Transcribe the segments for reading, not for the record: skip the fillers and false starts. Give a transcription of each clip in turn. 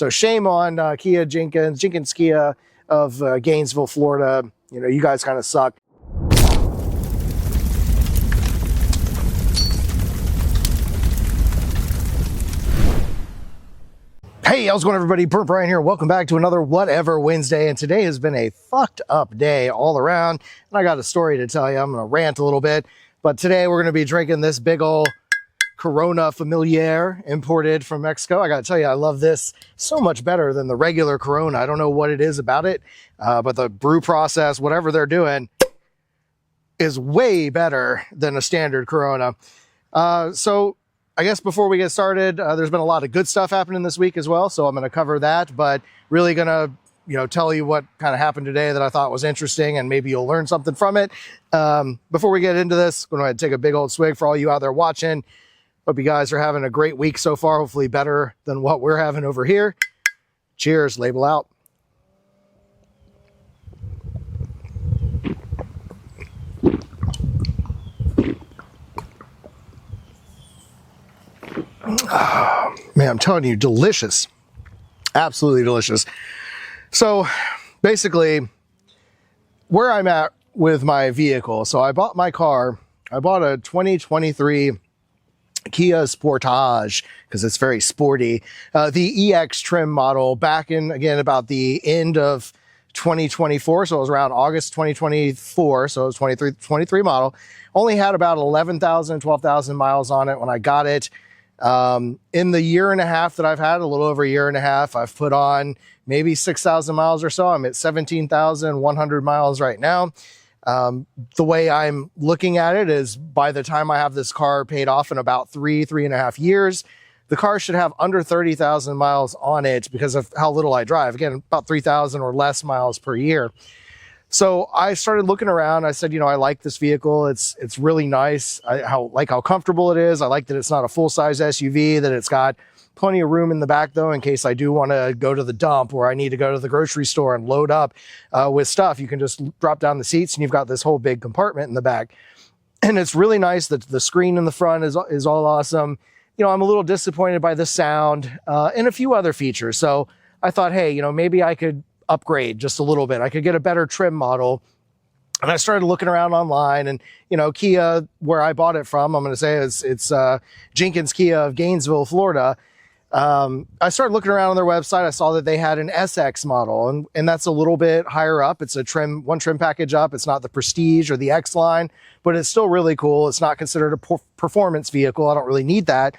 So shame on Jenkins Kia of Gainesville, Florida. You know, you guys kind of suck. Hey, how's it going, everybody? Brian here. Welcome back to another Whatever Wednesday. And today has been a fucked up day all around. And I got a story to tell you. I'm going to rant a little bit. But today we're going to be drinking this big old Corona Familiar imported from Mexico. I got to tell you, I love this so much better than the regular Corona. I don't know what it is about it, but the brew process, whatever they're doing, is way better than a standard Corona. So I guess before we get started, there's been a lot of good stuff happening this week as well. So I'm going to cover that, but really going to, tell you what kind of happened today that I thought was interesting, and maybe you'll learn something from it. Before we get into this, I'm going to take a big old swig for all you out there watching. Hope you guys are having a great week so far. Hopefully better than what we're having over here. Cheers, label out. Oh, man, I'm telling you, delicious. Absolutely delicious. So basically, where I'm at with my vehicle. So I bought my car. I bought a 2023 Kia Sportage because it's very sporty. The EX trim model back in, again, about the end of 2024. So it was around August 2024. So it was 23 model. Only had about 11,000, 12,000 miles on it when I got it. In the year and a half that I've had, a little over a year and a half, I've put on maybe 6,000 miles or so. I'm at 17,100 miles right now. The way I'm looking at it is by the time I have this car paid off in about 3.5 years, the car should have under 30,000 miles on it because of how little I drive. Again, about 3,000 or less miles per year. So I started looking around. I said, I like this vehicle. It's really nice. I like how comfortable it is. I like that it's not a full-size SUV, that it's got plenty of room in the back, though, in case I do want to go to the dump or I need to go to the grocery store and load up with stuff. You can just drop down the seats and you've got this whole big compartment in the back. And it's really nice that the screen in the front is all awesome. I'm a little disappointed by the sound and a few other features. So I thought, hey, maybe I could upgrade just a little bit. I could get a better trim model. And I started looking around online, and, Kia, where I bought it from, I'm going to say it's Jenkins Kia of Gainesville, Florida. I started looking around on their website. I saw that they had an SX model, and that's a little bit higher up. It's one trim package up. It's not the Prestige or the X line, but it's still really cool. It's not considered a performance vehicle. I don't really need that.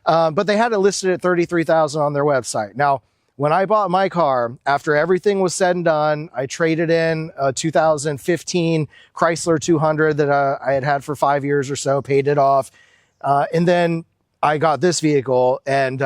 But they had it listed at $33,000 on their website. Now, when I bought my car, after everything was said and done, I traded in a 2015 Chrysler 200 that I had had for 5 years or so, paid it off. And then I got this vehicle, and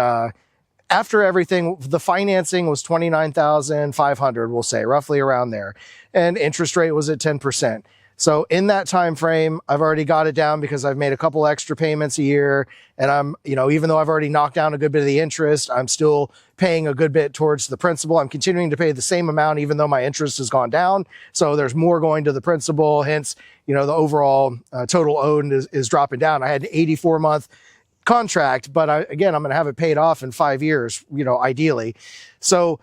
after everything, the financing was $29,500, we'll say, roughly around there. And interest rate was at 10%. So in that time frame, I've already got it down because I've made a couple extra payments a year. And I'm, even though I've already knocked down a good bit of the interest, I'm still paying a good bit towards the principal. I'm continuing to pay the same amount, even though my interest has gone down. So there's more going to the principal. Hence, the overall total owed is dropping down. I had an 84-month contract, but again, I'm going to have it paid off in 5 years, ideally. So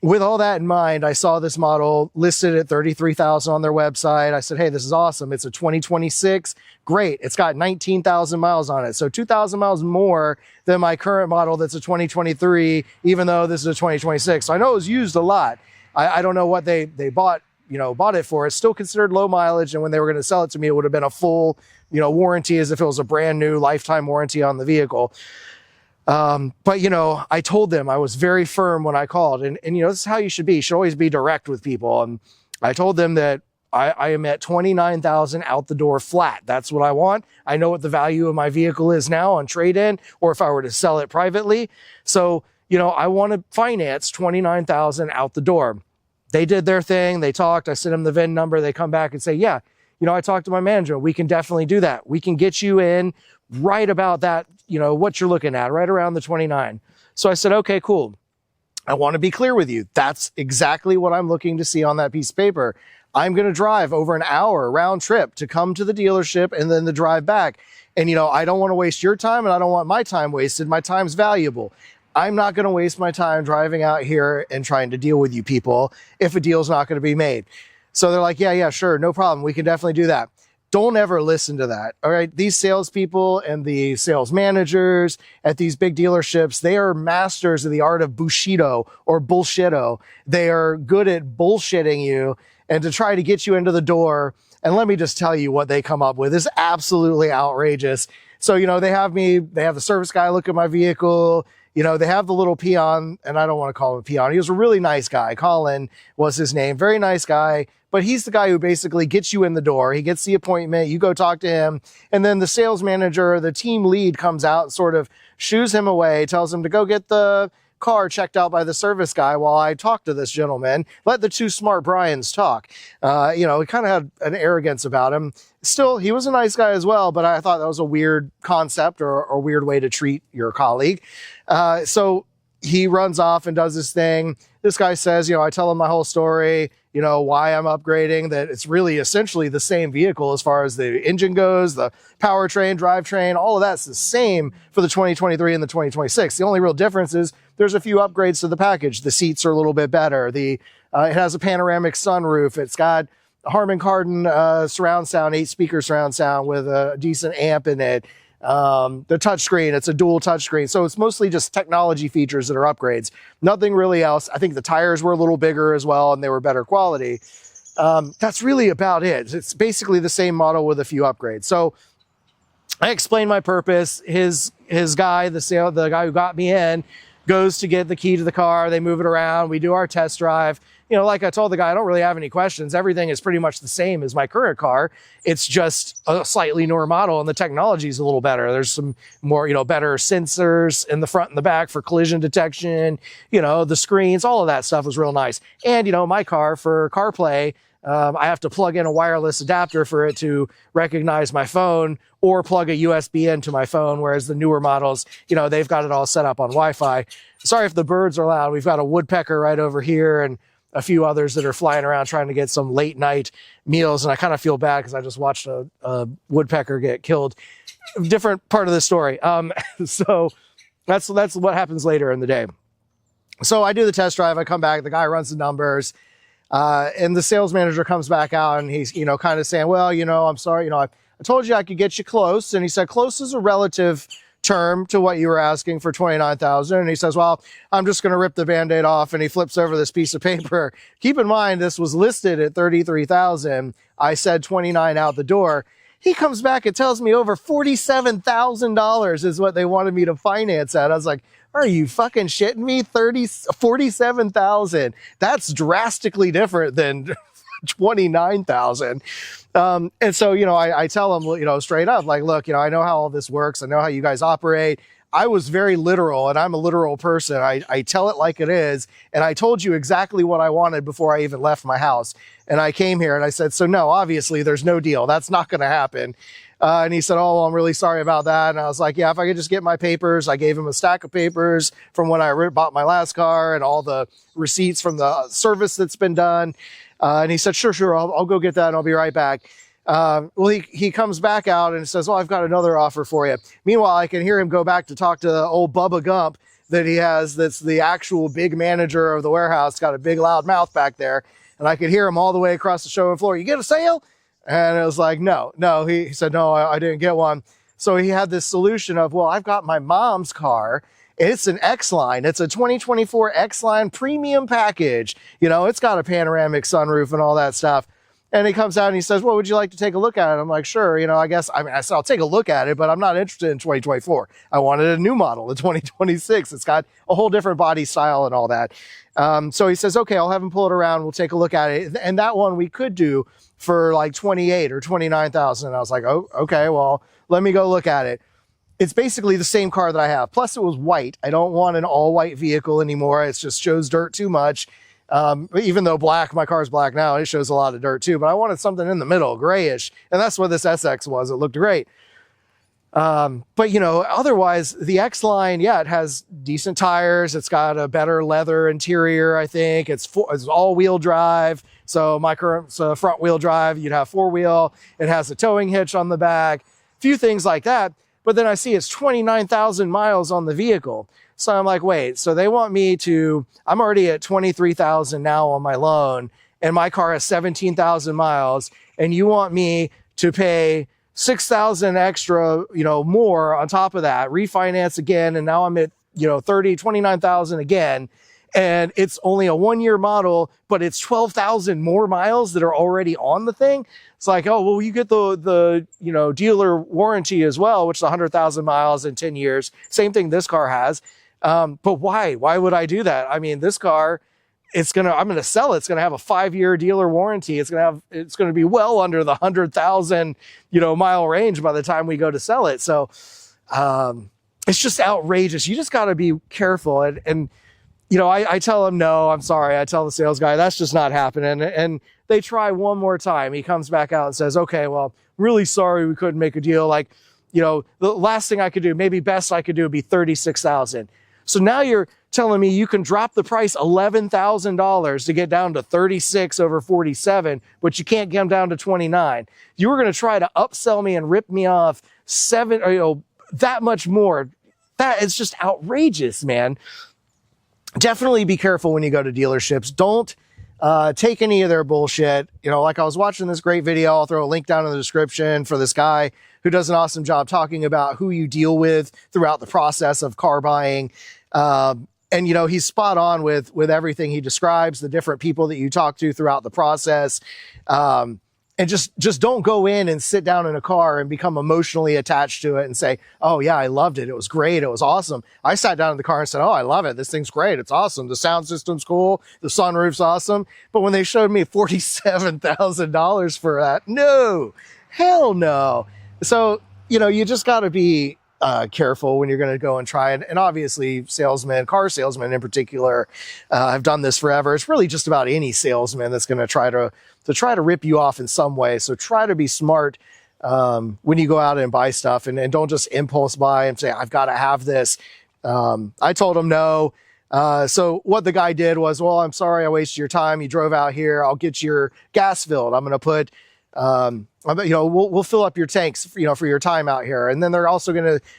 with all that in mind, I saw this model listed at $33,000 on their website. I said, hey, this is awesome. It's a 2026. Great. It's got 19,000 miles on it. So 2,000 miles more than my current model that's a 2023, even though this is a 2026. So I know it was used a lot. I don't know what they bought it for. It's still considered low mileage. And when they were going to sell it to me, it would have been a full, warranty, as if it was a brand new lifetime warranty on the vehicle. But I told them, I was very firm when I called, and this is how you should be. You should always be direct with people. And I told them that I am at 29,000 out the door flat. That's what I want. I know what the value of my vehicle is now on trade-in, or if I were to sell it privately. So, I want to finance 29,000 out the door. They did their thing. They talked. I sent them the VIN number. They come back and say, yeah, I talked to my manager. We can definitely do that. We can get you in right about that, what you're looking at, right around the 29. So I said, okay, cool. I want to be clear with you. That's exactly what I'm looking to see on that piece of paper. I'm going to drive over an hour round trip to come to the dealership and then the drive back. And, I don't want to waste your time, and I don't want my time wasted. My time's valuable. I'm not going to waste my time driving out here and trying to deal with you people if a deal's not going to be made. So they're like, yeah, sure, no problem. We can definitely do that. Don't ever listen to that. All right. These salespeople and the sales managers at these big dealerships, they are masters of the art of Bushido or Bullshido. They are good at bullshitting you and to try to get you into the door. And let me just tell you what they come up with is absolutely outrageous. So, they have the service guy look at my vehicle. They have the little peon, and I don't want to call him a peon. He was a really nice guy. Colin was his name. Very nice guy. But he's the guy who basically gets you in the door. He gets the appointment. You go talk to him. And then the sales manager, the team lead comes out and sort of shoos him away, tells him to go get the car checked out by the service guy while I talk to this gentleman. Let the two smart Brians talk. He kind of had an arrogance about him. Still, he was a nice guy as well, but I thought that was a weird concept or a weird way to treat your colleague. So he runs off and does his thing. This guy says, I tell him my whole story, why I'm upgrading, that it's really essentially the same vehicle as far as the engine goes, the powertrain, drivetrain, all of that's the same for the 2023 and the 2026. The only real difference is there's a few upgrades to the package. The seats are a little bit better. It has a panoramic sunroof. It's got Harman Kardon surround sound, 8-speaker surround sound with a decent amp in it. The touchscreen, it's a dual touchscreen. So it's mostly just technology features that are upgrades. Nothing really else. I think the tires were a little bigger as well, and they were better quality. That's really about it. It's basically the same model with a few upgrades. So I explained my purpose. His guy, the guy who got me in, goes to get the key to the car. They move it around. We do our test drive. Like I told the guy, I don't really have any questions. Everything is pretty much the same as my current car. It's just a slightly newer model and the technology is a little better. There's some more, better sensors in the front and the back for collision detection, the screens, all of that stuff was real nice. And, my car for CarPlay, I have to plug in a wireless adapter for it to recognize my phone or plug a USB into my phone, whereas the newer models, they've got it all set up on Wi-Fi. Sorry if the birds are loud. We've got a woodpecker right over here and a few others that are flying around trying to get some late night meals. And I kind of feel bad because I just watched a woodpecker get killed. Different part of the story. So that's what happens later in the day. So I do the test drive. I come back. The guy runs the numbers. And the sales manager comes back out and he's, kind of saying, well, I'm sorry, I told you I could get you close. And he said, close is a relative term to what you were asking for $29,000. And he says, well, I'm just going to rip the Band-Aid off. And he flips over this piece of paper. Keep in mind, this was listed at $33,000. I said 29 out the door. He comes back and tells me over $47,000 is what they wanted me to finance at. I was like, are you fucking shitting me? $47,000. That's drastically different than $29,000. And so, I tell him, straight up, like, look, I know how all this works. I know how you guys operate. I was very literal and I'm a literal person. I tell it like it is. And I told you exactly what I wanted before I even left my house. And I came here and I said, so no, obviously there's no deal. That's not going to happen. And he said, oh, well, I'm really sorry about that. And I was like, yeah, if I could just get my papers. I gave him a stack of papers from when I bought my last car and all the receipts from the service that's been done. And he said, sure, I'll go get that and I'll be right back. Well, he comes back out and says, oh, I've got another offer for you. Meanwhile, I can hear him go back to talk to old Bubba Gump that he has. That's the actual big manager of the warehouse. Got a big loud mouth back there. And I could hear him all the way across the showroom floor. You get a sale? And it was like, no. He said, no, I didn't get one. So he had this solution of, well, I've got my mom's car. It's an X-Line. It's a 2024 X-Line premium package. It's got a panoramic sunroof and all that stuff. And he comes out and he says, well, would you like to take a look at it? I'm like, sure. I said, I'll take a look at it, but I'm not interested in 2024. I wanted a new model in 2026. It's got a whole different body style and all that. So he says, okay, I'll have him pull it around. We'll take a look at it. And that one we could do for like 28 or 29,000. And I was like, oh, okay, well, let me go look at it. It's basically the same car that I have. Plus it was white. I don't want an all white vehicle anymore. It just shows dirt too much. Even though my car's black now, it shows a lot of dirt too, but I wanted something in the middle, grayish. And that's what this SX was. It looked great. But otherwise the X-Line, it has decent tires. It's got a better leather interior. I think it's all wheel drive. So my current front wheel drive, you'd have 4-wheel. It has a towing hitch on the back, a few things like that. But then I see it's 29,000 miles on the vehicle. So I'm like, wait, so they want me to, I'm already at 23,000 now on my loan, and my car has 17,000 miles, and you want me to pay 6,000 extra, more on top of that, refinance again, and now I'm at, 29,000 again. And it's only a 1-year model, but it's 12,000 more miles that are already on the thing. It's like, oh, well, you get the dealer warranty as well, which is 100,000 miles in 10 years. Same thing this car has. But why? Why would I do that? I mean, this car, I'm going to sell it. It's going to have a 5-year dealer warranty. It's going to be well under the 100,000, mile range by the time we go to sell it. So, it's just outrageous. You just got to be careful. And I tell him, no, I'm sorry. I tell the sales guy, that's just not happening. And they try one more time. He comes back out and says, okay, well, really sorry we couldn't make a deal. Like, the last thing I could do, maybe best I could do would be 36,000. So now you're telling me you can drop the price $11,000 to get down to 36 over 47, but you can't get them down to 29. You were going to try to upsell me and rip me off that much more. That is just outrageous, man. Definitely be careful when you go to dealerships. Don't take any of their bullshit. Like I was watching this great video. I'll throw a link down in the description for this guy who does an awesome job talking about who you deal with throughout the process of car buying. And he's spot on with everything he describes, the different people that you talk to throughout the process. And just don't go in and sit down in a car and become emotionally attached to it and say, oh yeah, I loved it. It was great. It was awesome. I sat down in the car and said, oh, I love it. This thing's great. It's awesome. The sound system's cool. The sunroof's awesome. But when they showed me $47,000 for that, no, hell no. So, you just got to be careful when you're going to go and try it. And obviously car salesmen in particular, have done this forever. It's really just about any salesman that's going to try to rip you off in some way. So try to be smart when you go out and buy stuff, and don't just impulse buy and say, I've got to have this. I told him no. So what the guy did was, well, I'm sorry I wasted your time. You drove out here. I'll get your gas filled. I'm going to put, we'll fill up your tanks, for your time out here. And then they're also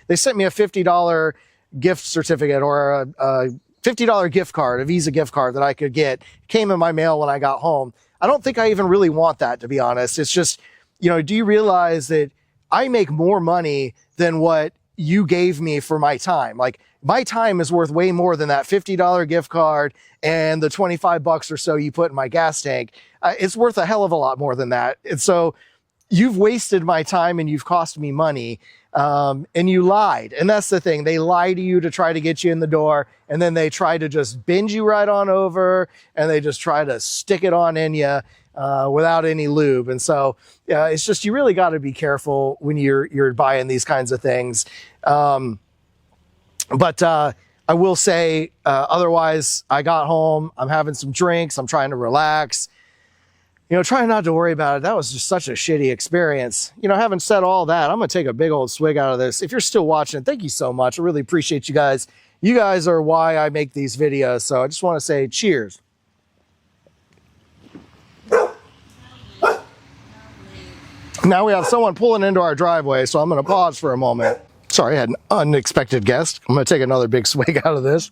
they sent me a $50 gift certificate or a $50 gift card, a Visa gift card that I could get. It came in my mail when I got home. I don't think I even really want that, to be honest. It's just, do you realize that I make more money than what you gave me for my time? Like, my time is worth way more than that $50 gift card and the 25 bucks or so you put in my gas tank. It's worth a hell of a lot more than that. And so you've wasted my time and you've cost me money. And you lied. And that's the thing. They lie to you to try to get you in the door. And then they try to just bend you right on over, and they just try to stick it on in you, without any lube. And so, it's just, you really got to be careful when you're buying these kinds of things. But I will say, otherwise I got home, I'm having some drinks, I'm trying to relax, trying not to worry about it. That was just such a shitty experience. Having said all that, I'm going to take a big old swig out of this. If you're still watching, thank you so much. I really appreciate you guys. You guys are why I make these videos. So I just want to say cheers. Now we have someone pulling into our driveway, so I'm going to pause for a moment. Sorry, I had an unexpected guest. I'm going to take another big swig out of this.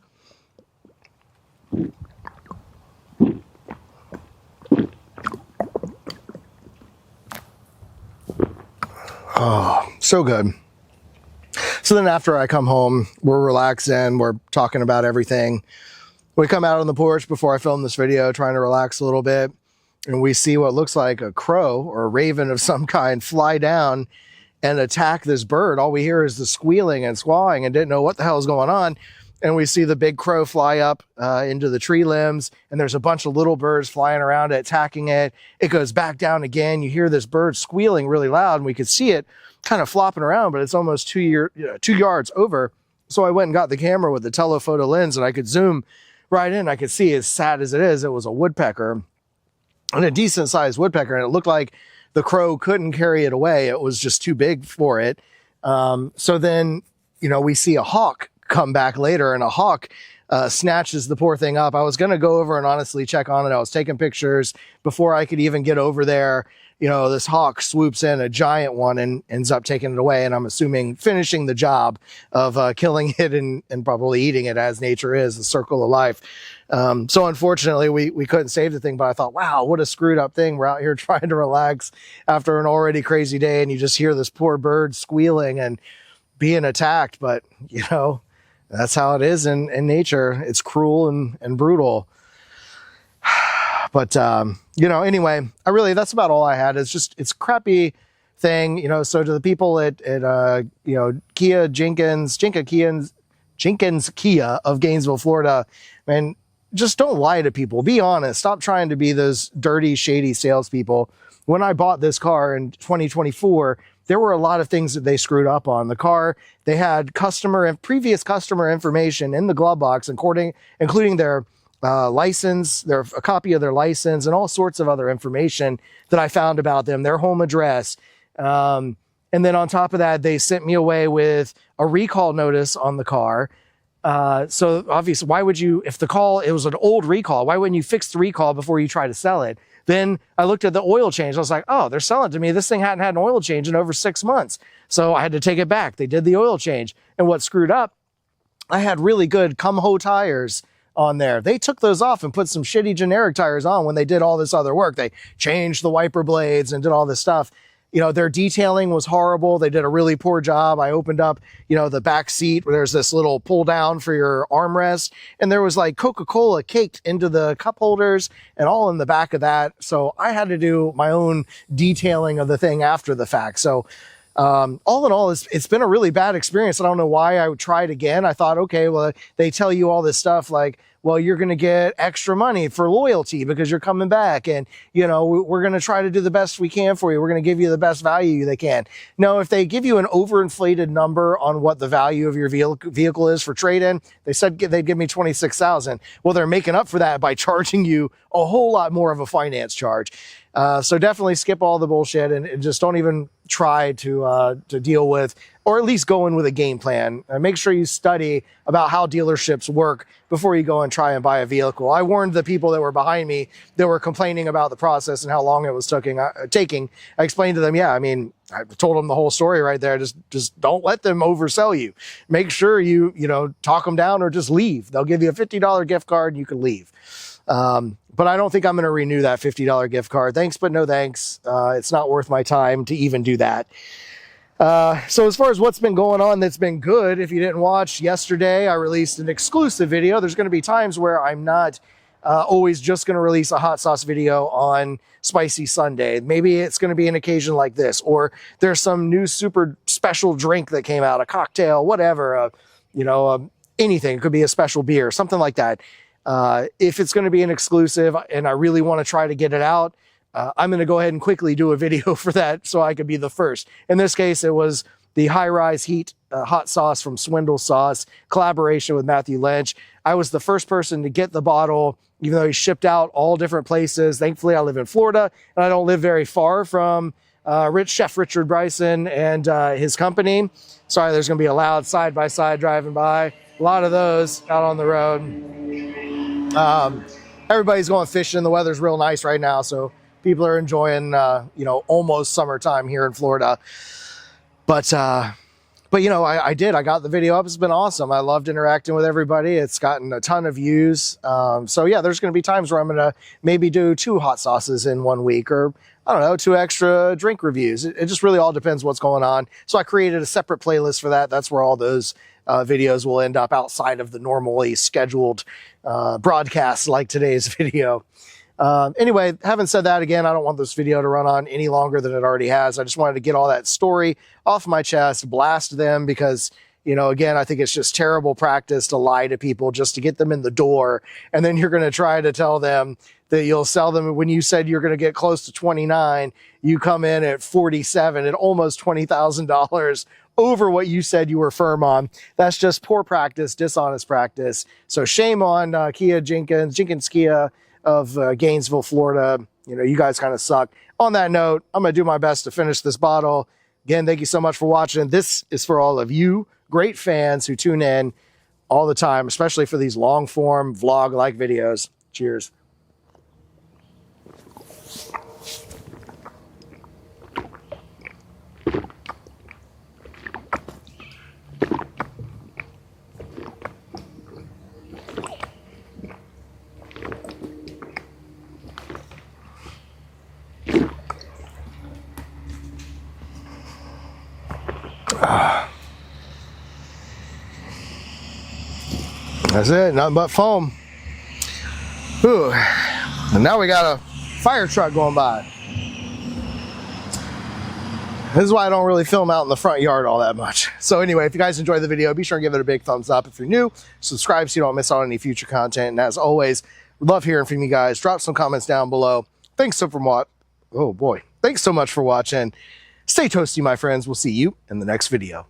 Oh, so good. So then after I come home, we're relaxing, we're talking about everything. We come out on the porch before I film this video, trying to relax a little bit, and we see what looks like a crow or a raven of some kind fly down and attack this bird. All we hear is the squealing and squawing, and didn't know what the hell is going on. And we see the big crow fly up into the tree limbs, and there's a bunch of little birds flying around it, attacking it. It goes back down again. You hear this bird squealing really loud, and we could see it kind of flopping around, but it's almost 2 yards over. So I went and got the camera with the telephoto lens, and I could zoom right in. I could see, as sad as it is, it was a woodpecker, and a decent sized woodpecker. And it looked like the crow couldn't carry it away. It was just too big for it. So then, we see a hawk come back later, and a hawk snatches the poor thing up. I was going to go over and honestly check on it. I was taking pictures before I could even get over there. You know, this hawk swoops in, a giant one, and ends up taking it away. And I'm assuming finishing the job of killing it and probably eating it, as nature is, the circle of life. So unfortunately, we couldn't save the thing, but I thought, wow, what a screwed up thing. We're out here trying to relax after an already crazy day, and you just hear this poor bird squealing and being attacked. But, you know, that's how it is in nature. It's cruel and brutal. But, you know, anyway, that's about all I had. It's crappy thing, you know. So to the people at you know, Jenkins Kia of Gainesville, Florida, man, just don't lie to people. Be honest. Stop trying to be those dirty, shady salespeople. When I bought this car in 2024, there were a lot of things that they screwed up on. The car, they had previous customer information in the glove box, including their license, a copy of their license, and all sorts of other information that I found about them, their home address. And then on top of that, they sent me away with a recall notice on the car. So obviously, why would you, if it was an old recall, why wouldn't you fix the recall before you try to sell it? Then I looked at the oil change. I was like, oh, they're selling it to me. This thing hadn't had an oil change in over 6 months. So I had to take it back. They did the oil change. And what screwed up, I had really good Cum-Ho tires on there. They took those off and put some shitty generic tires on when they did all this other work. They changed the wiper blades and did all this stuff. You know, their detailing was horrible. They did a really poor job. I opened up, you know, the back seat where there's this little pull down for your armrest, and there was like Coca-Cola caked into the cup holders and all in the back of that. So I had to do my own detailing of the thing after the fact. So all in all, it's been a really bad experience. I don't know why I would try it again. I thought, okay, well, they tell you all this stuff like, well, you're going to get extra money for loyalty because you're coming back. And, you know, we're going to try to do the best we can for you. We're going to give you the best value they can. No, if they give you an overinflated number on what the value of your vehicle is for trade-in, they said they'd give me $26,000. Well, they're making up for that by charging you a whole lot more of a finance charge. So definitely skip all the bullshit and just don't even try to deal with, or at least go in with a game plan. Make sure you study about how dealerships work before you go and try and buy a vehicle. I warned the people that were behind me that were complaining about the process and how long it was taking. I explained to them, yeah, I mean, I told them the whole story right there. Just don't let them oversell you. Make sure you talk them down or just leave. They'll give you a $50 gift card and you can leave. But I don't think I'm going to renew that $50 gift card. Thanks, but no thanks. It's not worth my time to even do that. So as far as what's been going on that's been good, if you didn't watch yesterday, I released an exclusive video. There's going to be times where I'm not always just going to release a hot sauce video on Spicy Sunday. Maybe it's going to be an occasion like this, or there's some new super special drink that came out, a cocktail, whatever, anything. It could be a special beer, something like that. If it's going to be an exclusive and I really want to try to get it out, I'm going to go ahead and quickly do a video for that so I could be the first. In this case, it was the High Rise Heat hot sauce from Swindle Sauce, collaboration with Matthew Lynch. I was the first person to get the bottle, even though he shipped out all different places. Thankfully, I live in Florida, and I don't live very far from Chef Richard Bryson and his company. Sorry, there's going to be a loud side-by-side driving by. A lot of those out on the road. Everybody's going fishing. The weather's real nice right now, so people are enjoying, almost summertime here in Florida. But I got the video up. It's been awesome. I loved interacting with everybody. It's gotten a ton of views. So yeah, there's going to be times where I'm going to maybe do 2 hot sauces in 1 week, or I don't know, 2 extra drink reviews. It just really all depends what's going on. So I created a separate playlist for that. That's where all those videos will end up outside of the normally scheduled broadcasts like today's video. Anyway, having said that, again, I don't want this video to run on any longer than it already has. I just wanted to get all that story off my chest, blast them, because, again, I think it's just terrible practice to lie to people just to get them in the door. And then you're going to try to tell them that you'll sell them when you said you're going to get close to 29, you come in at 47 at almost $20,000 over what you said you were firm on. That's just poor practice, dishonest practice. So shame on Jenkins Kia of Gainesville, Florida. You guys kind of suck. On that note, I'm going to do my best to finish this bottle. Again, thank you so much for watching. This is for all of you great fans who tune in all the time, especially for these long form vlog like videos. Cheers. That's it, nothing but foam. Ooh. And now we got a fire truck going by. This is why I don't really film out in the front yard all that much. So anyway, if you guys enjoyed the video, be sure and give it a big thumbs up. If you're new, subscribe so you don't miss out on any future content. And as always, we love hearing from you guys. Drop some comments down below. Thanks so much for watching. Stay toasty, my friends. We'll see you in the next video.